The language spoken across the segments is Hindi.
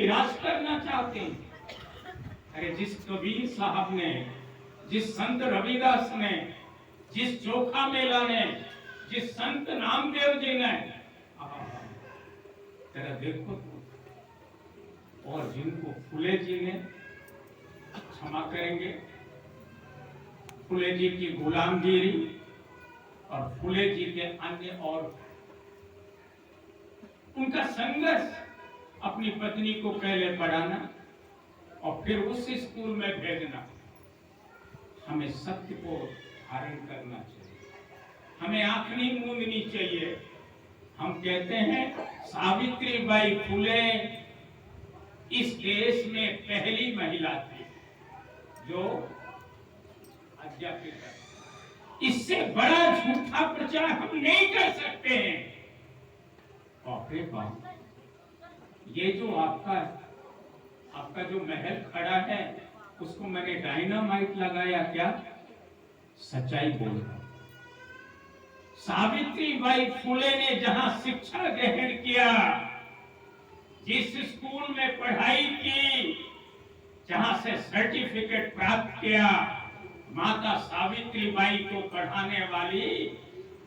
निराश करना चाहते हैं। अरे जिस कबीर साहब ने, जिस संत रविदास ने, जिस चोखा मेला ने, जिस संत नामदेव जी ने, तेरा देखो तो, और जिनको फुले जी ने, क्षमा करेंगे, फुले जी की गुलामगिरी और फुले जी के अन्य और उनका संघर्ष, अपनी पत्नी को पहले पढ़ाना और फिर उस स्कूल में भेजना। हमें सत्य को धारण करना चाहिए, हमें आंख नहीं मूंदनी चाहिए। हम कहते हैं सावित्रीबाई फुले इस देश में पहली महिला थी जो अध्यापिका। इससे बड़ा झूठा प्रचार हम नहीं कर सकते हैं। और ये जो आपका जो महल खड़ा है उसको मैंने डायनामाइट लगाया क्या? सच्चाई बोल रहा हूं। सावित्रीबाई फुले ने जहां शिक्षा ग्रहण किया, जिस स्कूल में पढ़ाई की, जहां से सर्टिफिकेट प्राप्त किया, माता सावित्रीबाई को पढ़ाने वाली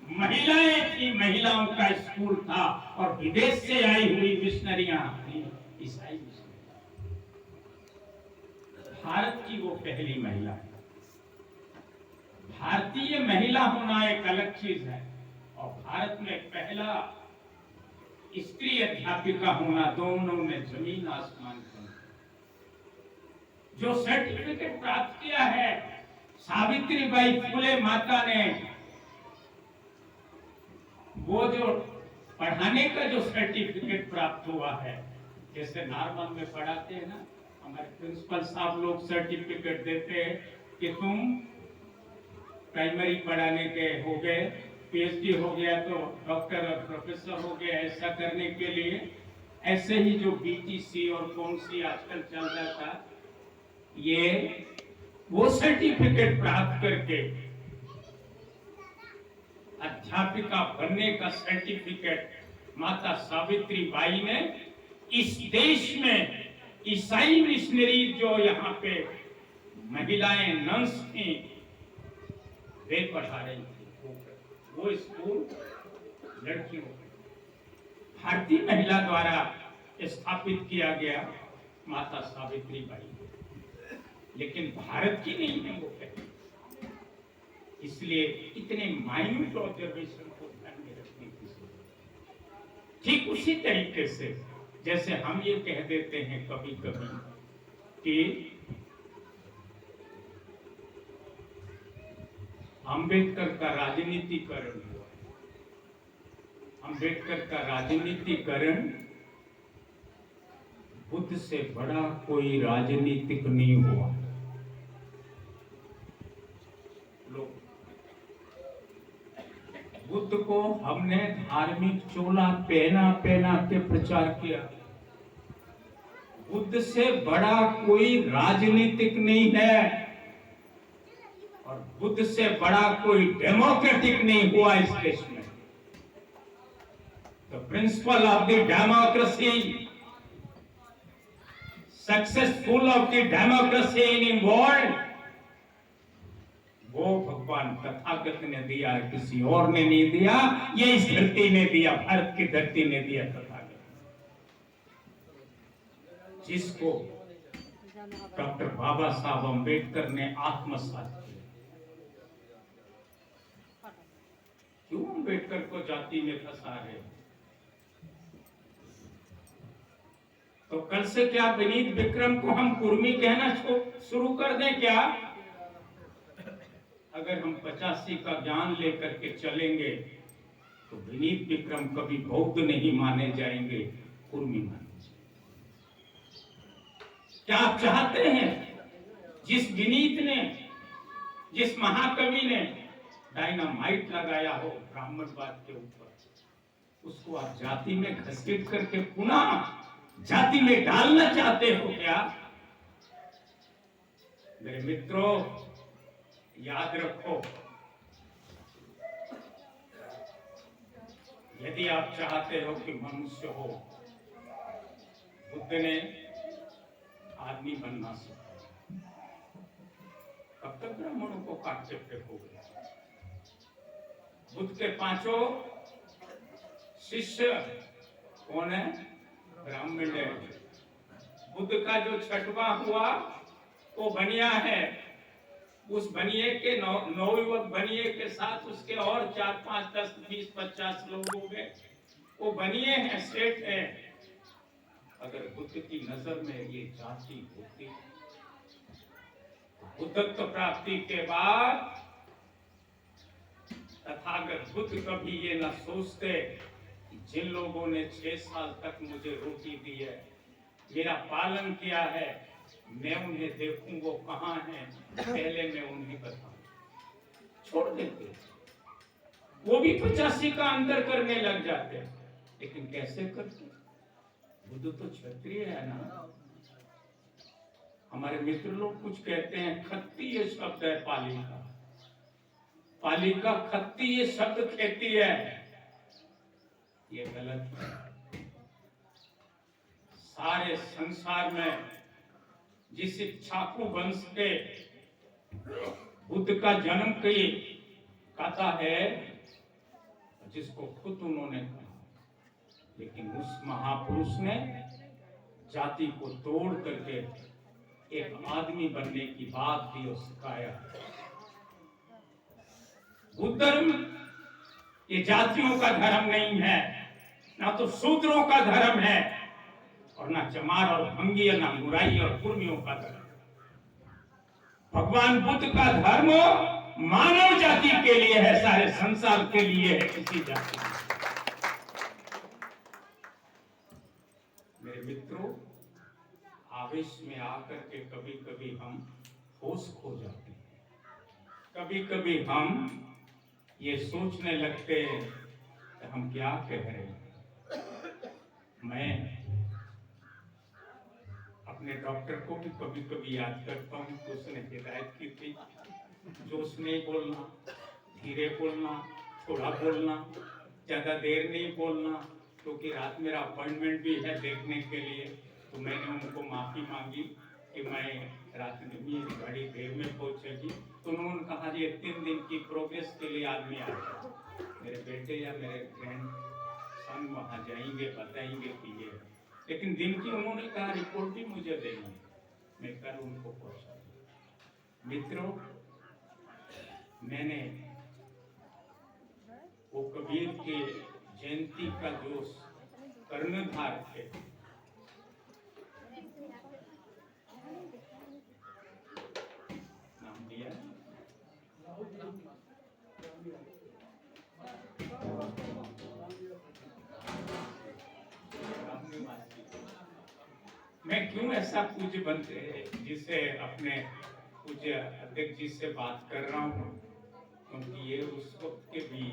महिलाएं थी, महिलाओं का स्कूल था। और विदेश से आई हुई मिशनरियां थी, ईसाई मिशनरी। भारत की वो पहली महिला है। भारतीय महिला होना एक अलग चीज है और भारत में पहला स्त्री अध्यापिका होना, दोनों में जमीन आसमान का। जो सर्टिफिकेट प्राप्त किया है सावित्रीबाई फुले माता ने, वो जो पढ़ाने का जो सर्टिफिकेट प्राप्त हुआ है, जैसे नॉर्मल में पढ़ाते हैं ना, हमारे प्रिंसिपल साहब लोग सर्टिफिकेट देते हैं कि तुम प्राइमरी पढ़ाने के हो गए, पीएचडी हो गया तो डॉक्टर और प्रोफेसर हो गया। ऐसा करने के लिए ऐसे ही जो बीटीसी और कौन सी आजकल चल रहा था, ये वो सर्टिफिकेट प्राप्त करके अध्यापिका बनने का सर्टिफिकेट माता सावित्रीबाई ने इस देश में ईसाई मिशनरी जो यहाँ पे महिलाएं नंस थी, वे पढ़ा रही थी। वो स्कूल लड़कियों भारतीय महिला द्वारा स्थापित किया गया, माता सावित्रीबाई। लेकिन भारत की नहीं है वो पहले। इसलिए इतने माइन्यूट ऑब्जर्वेशन को ध्यान में रखने की जरूरत। ठीक उसी तरीके से जैसे हम ये कह देते हैं कभी कभी कि अंबेडकर का राजनीतिकरण हुआ। अंबेडकर का राजनीतिकरण बुद्ध से बड़ा कोई राजनीतिक नहीं हुआ। बुद्ध को हमने धार्मिक चोला पहना पहना के प्रचार किया। बुद्ध से बड़ा कोई राजनीतिक नहीं है और बुद्ध से बड़ा कोई डेमोक्रेटिक नहीं हुआ इस देश में। The principle of the democracy, successful of the democracy in world, वो भगवान तथागत ने दिया, किसी और ने नहीं दिया। ये इस धरती ने दिया, भारत की धरती ने दिया तथागत, जिसको डॉक्टर बाबा साहब अंबेडकर ने आत्मसात किया। क्यों अंबेडकर को जाति में फंसा रहे? तो कल से क्या विनीत विक्रम को हम कुर्मी कहना शुरू कर दें क्या? अगर हम 85 का ज्ञान लेकर के चलेंगे तो विनीत विक्रम कभी बौद्ध नहीं माने जाएंगे, कुर्मी माने जाएंगे। क्या आप चाहते हैं जिस विनीत ने, जिस महाकवि ने डायनामाइट लगाया हो ब्राह्मणवाद के ऊपर, उसको आप जाति में घसीट करके पुनः जाति में डालना चाहते हो क्या? मेरे मित्रों, याद रखो, यदि आप चाहते हो कि मनुष्य हो, बुद्ध ने आदमी बनना सीखो। कब तक ब्राह्मणों को काट के फेंकोगे? बुद्ध के 5 शिष्य कौन है? ब्राह्मण है। बुद्ध का जो 6वां हुआ वो बनिया है। उस बनिए के नवयुवक बनिए के साथ उसके और 4, 5, 10, 20, 50 लोग हो गए। वो बनिए हैं, सेठ है। अगर बुद्ध की नजर में ये जाति होती, बुद्धत्व प्राप्ति के बाद तथागत बुद्ध कभी ये न सोचते कि जिन लोगों ने 6 साल तक मुझे रोटी दी है, मेरा पालन किया है, मैं उन्हें देखूं वो कहां हैं, पहले मैं उन्हें बताऊं। छोड़ देते, वो भी 85 का अंतर करने लग जाते। लेकिन कैसे करते? बुद्ध तो क्षत्रिय है ना। हमारे मित्र लोग कुछ कहते हैं, खत्तीय शब्द है पाली का। पाली का खत्तीय शब्द कहती है, ये गलत है। सारे संसार में जिस इक्ष्वाकु वंश के बुद्ध का जन्म की कथा है, जिसको खुद उन्होंने कहा, लेकिन उस महापुरुष ने जाति को तोड़ करके एक आदमी बनने की बात भी सिखाया। बुद्ध धर्म ये जातियों का धर्म नहीं है, ना तो शूद्रों का धर्म है, और ना चमार और भंगी, ना मुराई और कुर्मियों का धर्म। भगवान बुद्ध का धर्म मानव जाति के लिए है, सारे संसार के लिए है, किसी जाति के। मेरे मित्रों, आवेश में आकर के कभी कभी हम होश खो जाते हैं। कभी कभी हम ये सोचने लगते हैं कि हम क्या कह रहे हैं। मैं अपने डॉक्टर को भी कभी कभी याद करता हूँ कि उसने हिदायत की थी, जोश नहीं बोलना, धीरे बोलना, थोड़ा बोलना, ज्यादा देर नहीं बोलना, क्योंकि रात मेरा अपॉइंटमेंट भी है देखने के लिए। तो मैंने उनको माफी मांगी कि मैं रात में भी बड़ी देर में पहुंचेगी। तो उन्होंने कहा ये 3 दिन की प्रोग्रेस के लिए आदमी आ जाए, मेरे बेटे या मेरे ग्रैंड सन वहां जाएंगे, बताएंगे कि ये। लेकिन दिन की उन्होंने कहा रिपोर्ट भी मुझे देनी है, मैं कल उनको पहुंचा दूं। मित्रों, मैंने वो कबीर के जयंती का जो कर्णधार थे, नाम दिया, मैं क्यों ऐसा पूज्य बनते जिसे अपने पूज्य अध्यक्ष जी से बात कर रहा हूँ, क्योंकि ये उस वक्त के भी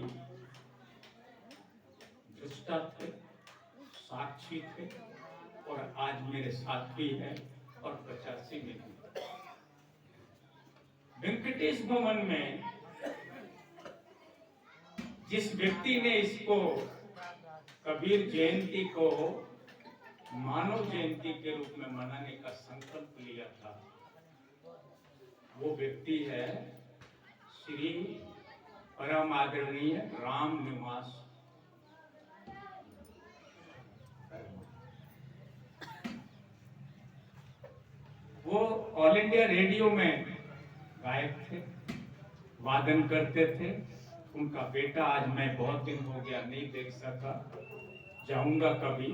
दृष्टा थे, साक्षी थे, और आज मेरे साथ भी है, और 85 में भी। वेंकटेश भवन में जिस व्यक्ति ने इसको कबीर जयंती को मानव जयंती के रूप में मनाने का संकल्प लिया था, वो व्यक्ति है श्री परम आदरणीय राम निवास। वो ऑल इंडिया रेडियो में गायक थे, वादन करते थे। उनका बेटा, आज मैं बहुत दिन हो गया नहीं देख सका, जाऊंगा कभी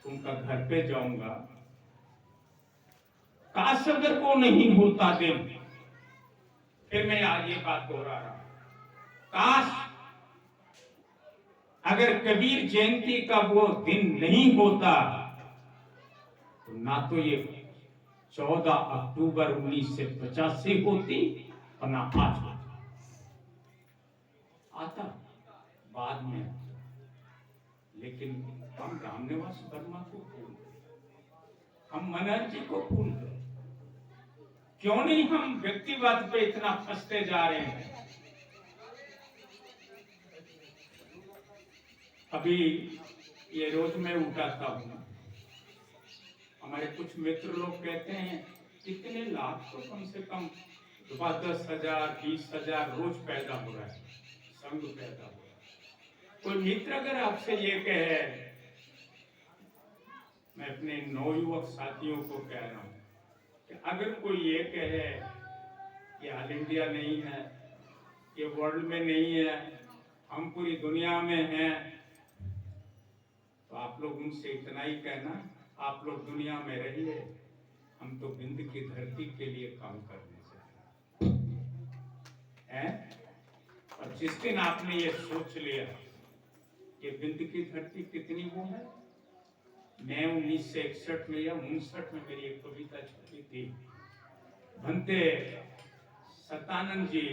उनका घर पे जाऊंगा। काश अगर वो नहीं होता दिन, फिर मैं आज ये बात दोहरा रहा हूं, काश अगर कबीर जयंती का वो दिन नहीं होता, तो ना तो ये 14 अक्टूबर 1985 होती और ना आज होता। आता बाद में, लेकिन हम रामनिवास वर्मा को भूल गए, हम मनहर जी को भूल गए। क्यों नहीं हम व्यक्तिवाद पे इतना फंसते जा रहे हैं। अभी ये रोज मैं उठाता हूँ, हमारे कुछ मित्र लोग कहते हैं कितने लाख तो कम से कम 10,000 20,000 रोज पैदा हो रहा है, संघ पैदा हो रहा है। कोई मित्र अगर आपसे ये कहे, मैं अपने नवयुवक साथियों को कह रहा हूं कि अगर कोई ये कहे कि ऑल इंडिया नहीं है, ये वर्ल्ड में नहीं है, हम पूरी दुनिया में हैं, तो आप लोग उनसे इतना ही कहना, आप लोग दुनिया में रहिए, हम तो बिंद की धरती के लिए काम करने से हैं। और जिस दिन आपने ये सोच लिया कि बिंद की धरती कितनी वो है, मैं 1961 में या 59 में मेरी एक कविता छपी थी, भंते सतानंद जी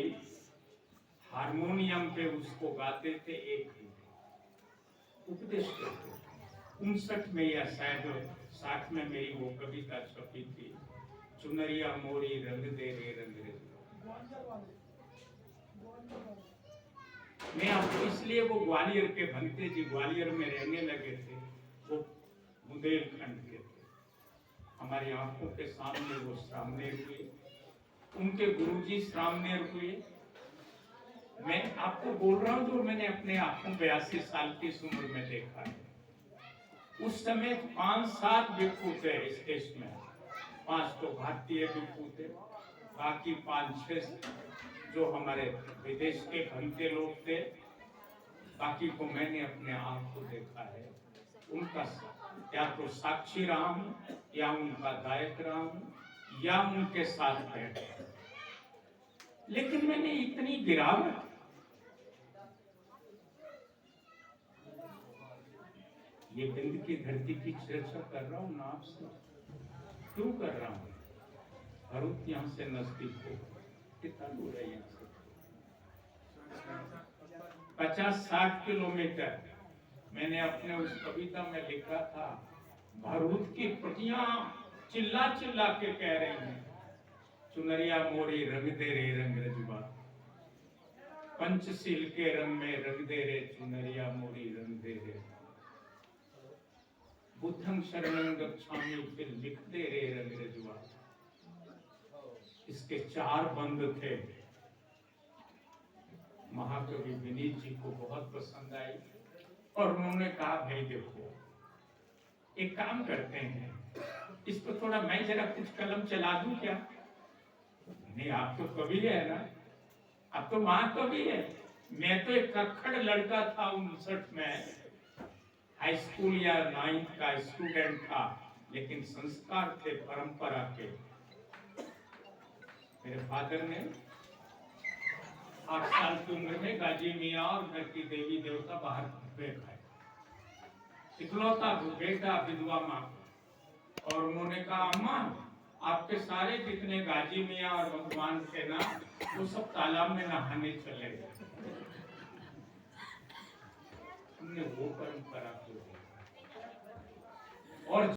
हारमोनियम पे उसको गाते थे, एक उपदेश करते। 59 में या शायद 60 में मेरी वो कविता छपी थी, चुनरिया मोरी रंग दे रे रंग रे। मैं आपको इसलिए, वो ग्वालियर के भंते जी ग्वालियर में रहने लगे थे, वो बुंदेलखंड के थे, हमारी आंखों के सामने वो श्रामनेर हुए, उनके गुरुजी श्रामनेर हुए। मैं आपको बोल रहा हूं जो मैंने अपने आंखों 82 साल की उम्र में देखा है। उस समय 5-7 भिक्षु थे इस देश में, 5 तो भारतीय भिक्षु थे, बाकी 5-6 जो हमारे विदेश के भंते लोग थे, बाकी को मैंने अपने आप को देखा है। उनका या तो साक्षी रहा हूं, या उनका गायक रहा हूं, या उनके साथ बैठा। लेकिन मैंने इतनी गिरावट, ये बिंद की धरती की चर्चा कर रहा हूं ना आपसे, क्यों कर रहा हूं? भरूच यहां से नजदीक हो, कितना दूर है यहाँ से? 50-60 किलोमीटर। मैंने अपने उस कविता में लिखा था, भरूच की प्रतियां चिल्ला चिल्ला के कह रही हैं, चुनरिया मोरी रंग दे रे रंग रजुआ, पंचशील के रंग में रंग दे रे चुनरिया मोरी रंग दे रे, बुद्धं शरणं गच्छामि फिर लिख दे रे रंग रजुआ। इसके 4 बंद थे, महाकवि विनीत जी को बहुत पसंद आई, और उन्होंने कहा भाई देखो, एक काम करते हैं, इस पर थोड़ा मैं जरा कुछ कलम चला दूं क्या? नहीं, आप तो कवि है ना, आप तो महाकवि है। मैं तो एक कक्खड़ लड़का था 59 में, हाई स्कूल या 9th का स्टूडेंट था, लेकिन संस्कार थे परंपरा के। मेरे फादर ने 8 साल की उम्र में गाजी मियाँ और घर की देवी देवता बाहर बैठाए, इकलौता बेटा विधवा माँ, और उन्होंने कहा अम्मा आपके सारे जितने गाजी मियाँ और भगवान थे ना, वो सब तालाब में नहाने चले गए। हमने वो परंपरा को और